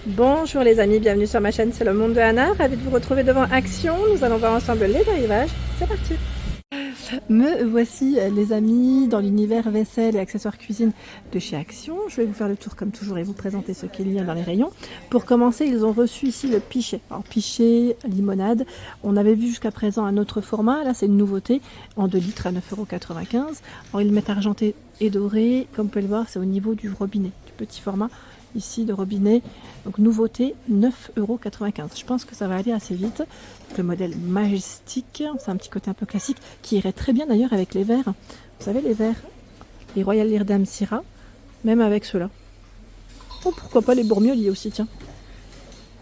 Bonjour les amis, bienvenue sur ma chaîne, c'est le monde de Anna. Ravi de vous retrouver devant Action. Nous allons voir ensemble les arrivages. C'est parti. Me voici les amis dans l'univers vaisselle et accessoires cuisine de chez Action. Je vais vous faire le tour comme toujours et vous présenter ce qu'il y a dans les rayons. Pour commencer, ils ont reçu ici le pichet. Alors pichet, limonade. On avait vu jusqu'à présent un autre format. Là, c'est une nouveauté en 2 litres à 9,95 €. Alors ils le mettent argenté et doré. Comme vous pouvez le voir, c'est au niveau du robinet, du petit format. Ici de robinet, donc nouveauté 9,95 €. Je pense que ça va aller assez vite. Le modèle Majestic, c'est un petit côté un peu classique qui irait très bien d'ailleurs avec les verres. Vous savez, les verres, les Royal Leerdam Syrah, même avec ceux-là. Oh, pourquoi pas les Bourmioli aussi, tiens.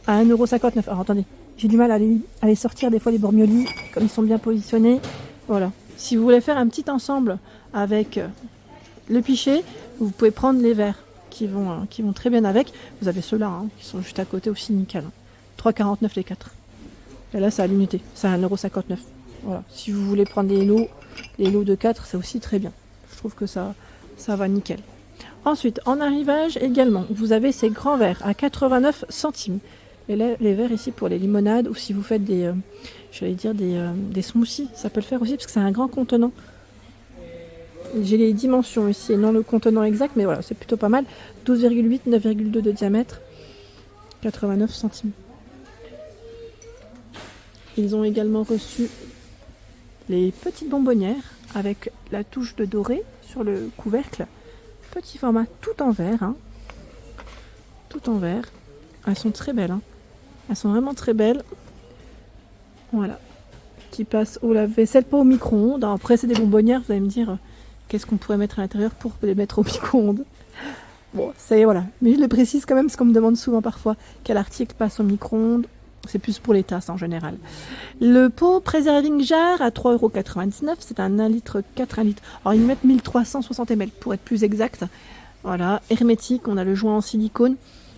À 1,59 €. Alors attendez, j'ai du mal à les sortir des fois les Bourmioli, comme ils sont bien positionnés. Voilà. Si vous voulez faire un petit ensemble avec le pichet, vous pouvez prendre les verres qui vont très bien avec. Vous avez ceux-là qui sont juste à côté aussi nickel. 3,49 € les 4. Et là c'est à l'unité, c'est à 1,59 €. Voilà. Si vous voulez prendre les lots de 4, c'est aussi très bien. Je trouve que ça va nickel. Ensuite, en arrivage également, vous avez ces grands verres à 89 centimes. Et là, les verres ici pour les limonades ou si vous faites des smoothies, ça peut le faire aussi parce que c'est un grand contenant. J'ai les dimensions ici et non le contenant exact, mais voilà, c'est plutôt pas mal. 12,8, 9,2 de diamètre, 89 centimes. Ils ont également reçu les petites bonbonnières avec la touche de doré sur le couvercle. Petit format tout en verre. Tout en verre. Elles sont très belles. Elles sont vraiment très belles. Voilà. Qui passent au lave-vaisselle, pas au micro-ondes. Après, c'est des bonbonnières, vous allez me dire... Qu'est-ce qu'on pourrait mettre à l'intérieur pour les mettre au micro-ondes? Bon, c'est voilà. Mais je le précise quand même parce qu'on me demande souvent parfois quel article passe au micro-ondes. C'est plus pour les tasses en général. Le pot preserving jar à 3,99 €. C'est un 1 litre 4 1 litre. Alors ils mettent 1360 ml pour être plus exact. Voilà, hermétique. On a le joint en silicone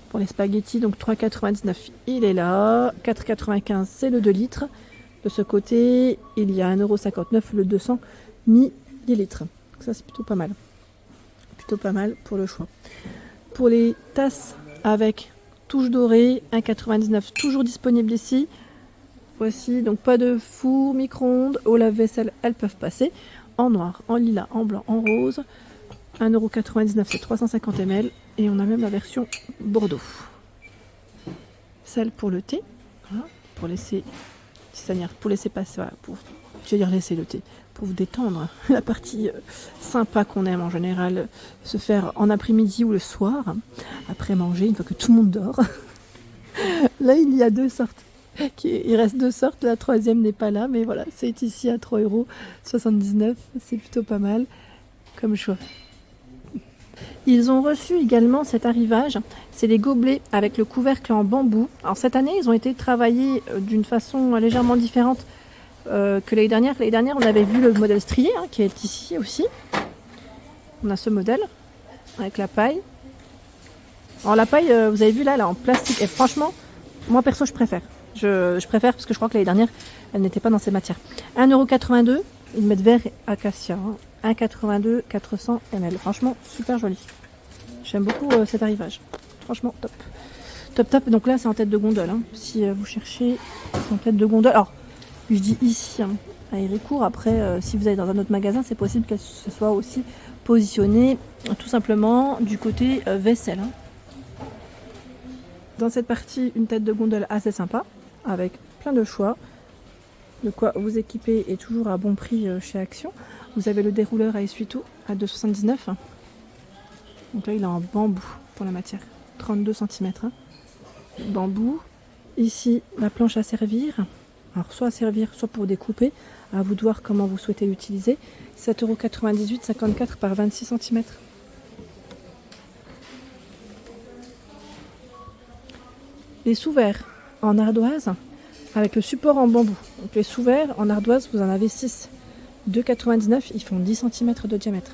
pour les spaghettis. Donc 3,99 €. Il est là. 4,95 € c'est le 2 litres. De ce côté, il y a 1,59 € le 200 millilitres. Ça c'est plutôt pas mal. Plutôt pas mal pour le choix. Pour les tasses avec touche dorée, 1,99 €, toujours disponible ici. Voici, donc pas de four, micro-ondes, au lave-vaisselle, elles peuvent passer. En noir, en lilas, en blanc, en rose. 1,99 €, c'est 350 ml. Et on a même la version Bordeaux. Celle pour le thé, voilà, pour laisser passer, voilà, laisser le thé. Pour vous détendre, la partie sympa qu'on aime en général se faire en après-midi ou le soir, après manger, une fois que tout le monde dort. Là, il y a 2 sortes. Il reste 2 sortes, la troisième n'est pas là, mais voilà, c'est ici à 3,79 €. C'est plutôt pas mal comme choix. Ils ont reçu également cet arrivage, c'est les gobelets avec le couvercle en bambou. Alors cette année, ils ont été travaillés d'une façon légèrement différente que l'année dernière. L'année dernière, on avait vu le modèle strié qui est ici aussi. On a ce modèle avec la paille. Alors la paille, vous avez vu là, elle est en plastique. Et franchement, moi perso, je préfère. Je préfère parce que je crois que l'année dernière, elle n'était pas dans ces matières. 1,82 €. Ils mettent verre et acacia. 1,82 €, 400 ml. Franchement, super joli. J'aime beaucoup cet arrivage. Franchement, top. Top, top. Donc là, c'est en tête de gondole. Si vous cherchez, c'est en tête de gondole. Alors, je dis ici, à Héricourt. Après, si vous allez dans un autre magasin, c'est possible que ce soit aussi positionné tout simplement du côté vaisselle. Dans cette partie, une tête de gondole assez sympa, avec plein de choix. De quoi vous équiper et toujours à bon prix chez Action. Vous avez le dérouleur à essuie-tout à 2,79 €. Donc là, il est en bambou pour la matière. 32 cm. Bambou. Ici, la planche à servir. Alors soit à servir, soit pour découper. À vous de voir comment vous souhaitez l'utiliser. 7,98 €, 54 par 26 cm. Les sous-verres en ardoise avec le support en bambou. Donc les sous-verres en ardoise, vous en avez 6. 2,99 €, ils font 10 cm de diamètre.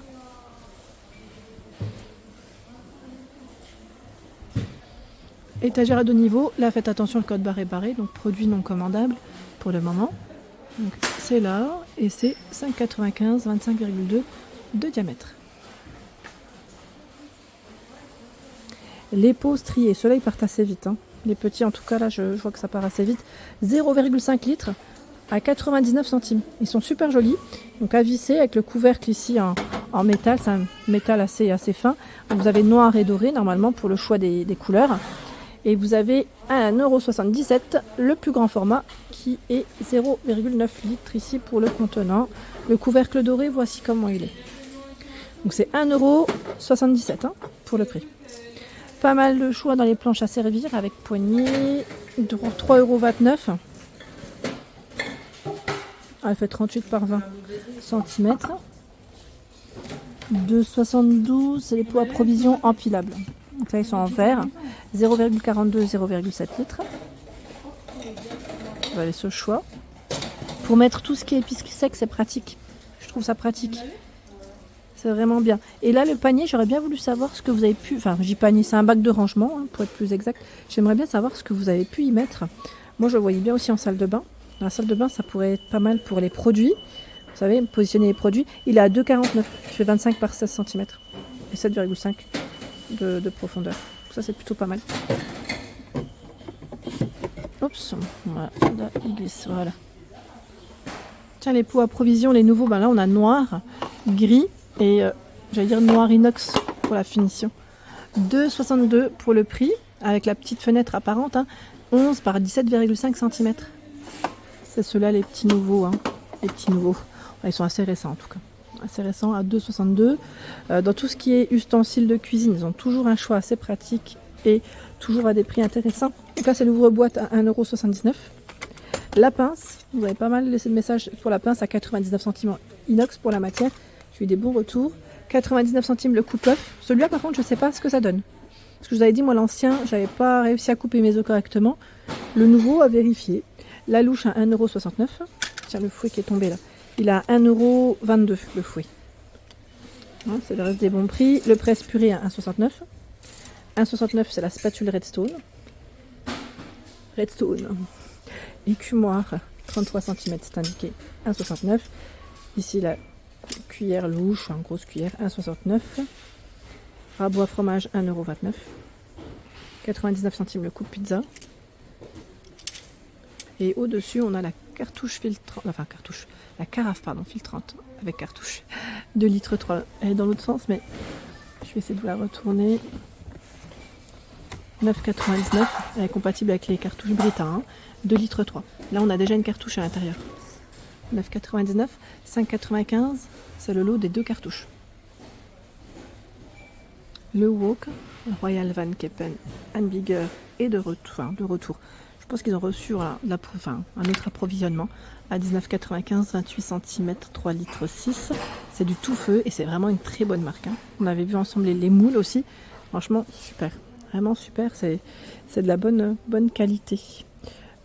Étagère à 2 niveaux. Là, faites attention, le code barre est barré, donc produit non commandable pour le moment. Donc c'est là et c'est 5,95 €, 25,2 de diamètre. Les pots striés, ceux-là ils partent assez vite. Hein. Les petits en tout cas là je vois que ça part assez vite. 0,5 litres à 99 centimes. Ils sont super jolis. Donc à visser avec le couvercle ici en métal. C'est un métal assez fin. Donc vous avez noir et doré normalement pour le choix des couleurs. Et vous avez à 1,77 € le plus grand format qui est 0,9 litres ici pour le contenant. Le couvercle doré, voici comment il est. Donc c'est 1,77 € hein, pour le prix. Pas mal de choix dans les planches à servir avec poignée, 3,29 €. Elle fait 38 par 20 cm. 2,72 €, c'est les pots à provision empilables. Donc là ils sont en verre, 0,42, 0,7 litres. Vous avez ce choix. Pour mettre tout ce qui est épicerie sec, c'est pratique. Je trouve ça pratique. C'est vraiment bien. Et là, le panier, j'aurais bien voulu savoir ce que vous avez pu... Enfin, j'y panier, c'est un bac de rangement, hein, pour être plus exact. J'aimerais bien savoir ce que vous avez pu y mettre. Moi, je le voyais bien aussi en salle de bain. Dans la salle de bain, ça pourrait être pas mal pour les produits. Vous savez, positionner les produits. Il est à 2,49. Il fait 25 par 16 cm. Et 7,5 de profondeur. Ça, c'est plutôt pas mal. Oups. Voilà. Là, il glisse. Voilà. Tiens, les pots à provision, les nouveaux, ben là, on a noir, gris et j'allais dire noir inox pour la finition. 2,62 pour le prix, avec la petite fenêtre apparente, hein, 11 par 17,5 cm. C'est ceux-là, les petits nouveaux. Hein. Les petits nouveaux. Ils sont assez récents en tout cas. Assez récents à 2,62. Dans tout ce qui est ustensiles de cuisine, ils ont toujours un choix assez pratique et toujours à des prix intéressants. Donc là, c'est l'ouvre-boîte à 1,79 €. La pince, vous avez pas mal laissé de messages pour la pince à 99 centimes inox pour la matière. J'ai eu des bons retours. 99 centimes le coupe-œuf. Celui-là, par contre, je ne sais pas ce que ça donne. Parce que je vous avais dit, moi, l'ancien, j'avais pas réussi à couper mes œufs correctement. Le nouveau, à vérifier. La louche à 1,69 €. Tiens, le fouet qui est tombé là. Il a 1,22 € le fouet. Hein, c'est le reste des bons prix. Le presse purée à 1,69 €. 1,69 €, c'est la spatule Redstone. Redstone. Écumoire, 33 cm, c'est indiqué 1,69 €. Ici, la cuillère louche, une grosse cuillère, 1,69 €. Rabot à fromage, 1,29 €. 99 centimes le coupe pizza. Et au-dessus, on a la cartouche filtrante, enfin cartouche, la carafe, pardon, filtrante, avec cartouche, 2 litres 3. Elle est dans l'autre sens, mais je vais essayer de vous la retourner. 9,99 €, elle est compatible avec les cartouches Brita, hein. 2 litres 3. Là, on a déjà une cartouche à l'intérieur. 9,99 €, 5,95 €, c'est le lot des 2 cartouches. Le wok, Royal Van Keppen, Bigger est de retour. Je pense qu'ils ont reçu un autre approvisionnement à 19,95 €, 28 cm, 3 litres 6. C'est du tout feu et c'est vraiment une très bonne marque. Hein. On avait vu ensemble les moules aussi. Franchement, super. Vraiment super. C'est de la bonne qualité.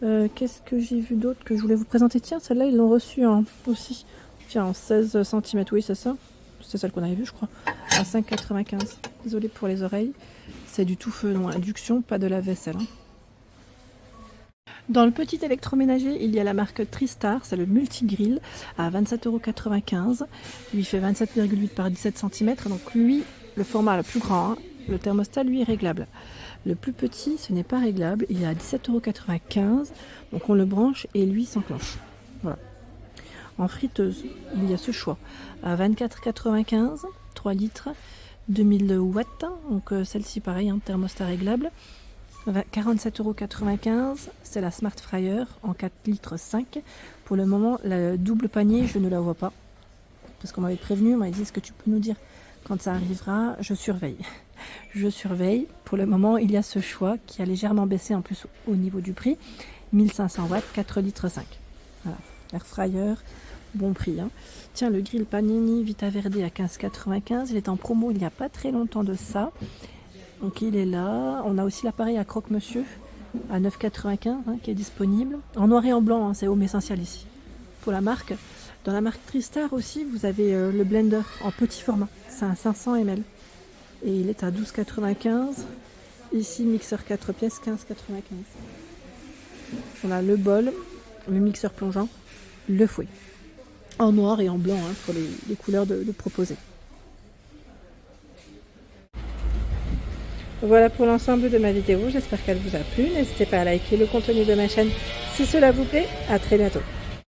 Qu'est-ce que j'ai vu d'autre que je voulais vous présenter? Tiens, celle-là, ils l'ont reçue aussi. Tiens, en 16 cm, oui, c'est ça. C'est celle qu'on avait vue, je crois. À 5,95 €. Désolée pour les oreilles. C'est du tout feu, non, induction, pas de la vaisselle. Hein. Dans le petit électroménager, il y a la marque Tristar, c'est le multi-grill à 27,95 €. Lui fait 27,8 par 17 cm. Donc lui, le format le plus grand, hein, le thermostat, lui, est réglable. Le plus petit, ce n'est pas réglable. Il est à 17,95 €. Donc on le branche et lui s'enclenche. Voilà. En friteuse, il y a ce choix. À 24,95 €, 3 litres, 2000 watts. Donc celle-ci, pareil, hein, thermostat réglable. 47,95 €, c'est la Smart Fryer en 4 litres 5. Pour le moment, le double panier, je ne la vois pas. Parce qu'on m'avait prévenu, on m'avait dit, est-ce que tu peux nous dire quand ça arrivera? Je surveille. Je surveille. Pour le moment, il y a ce choix qui a légèrement baissé en plus au niveau du prix. 1500 watts, 4 litres 5. Voilà. Air fryer, bon prix. Hein. Tiens, le grill Panini Vita Verde à 15,95 €. Il est en promo il n'y a pas très longtemps de ça. Donc il est là. On a aussi l'appareil à croque-monsieur à 9,95 € hein, qui est disponible. En noir et en blanc, hein, c'est Home Essential ici. Pour la marque. Dans la marque Tristar aussi, vous avez le blender en petit format. C'est un 500 ml. Et il est à 12,95 €. Ici, mixeur 4 pièces, 15,95 €. On a le bol, le mixeur plongeant, le fouet. En noir et en blanc hein, pour les couleurs de proposer. Voilà pour l'ensemble de ma vidéo, j'espère qu'elle vous a plu. N'hésitez pas à liker le contenu de ma chaîne si cela vous plaît. À très bientôt.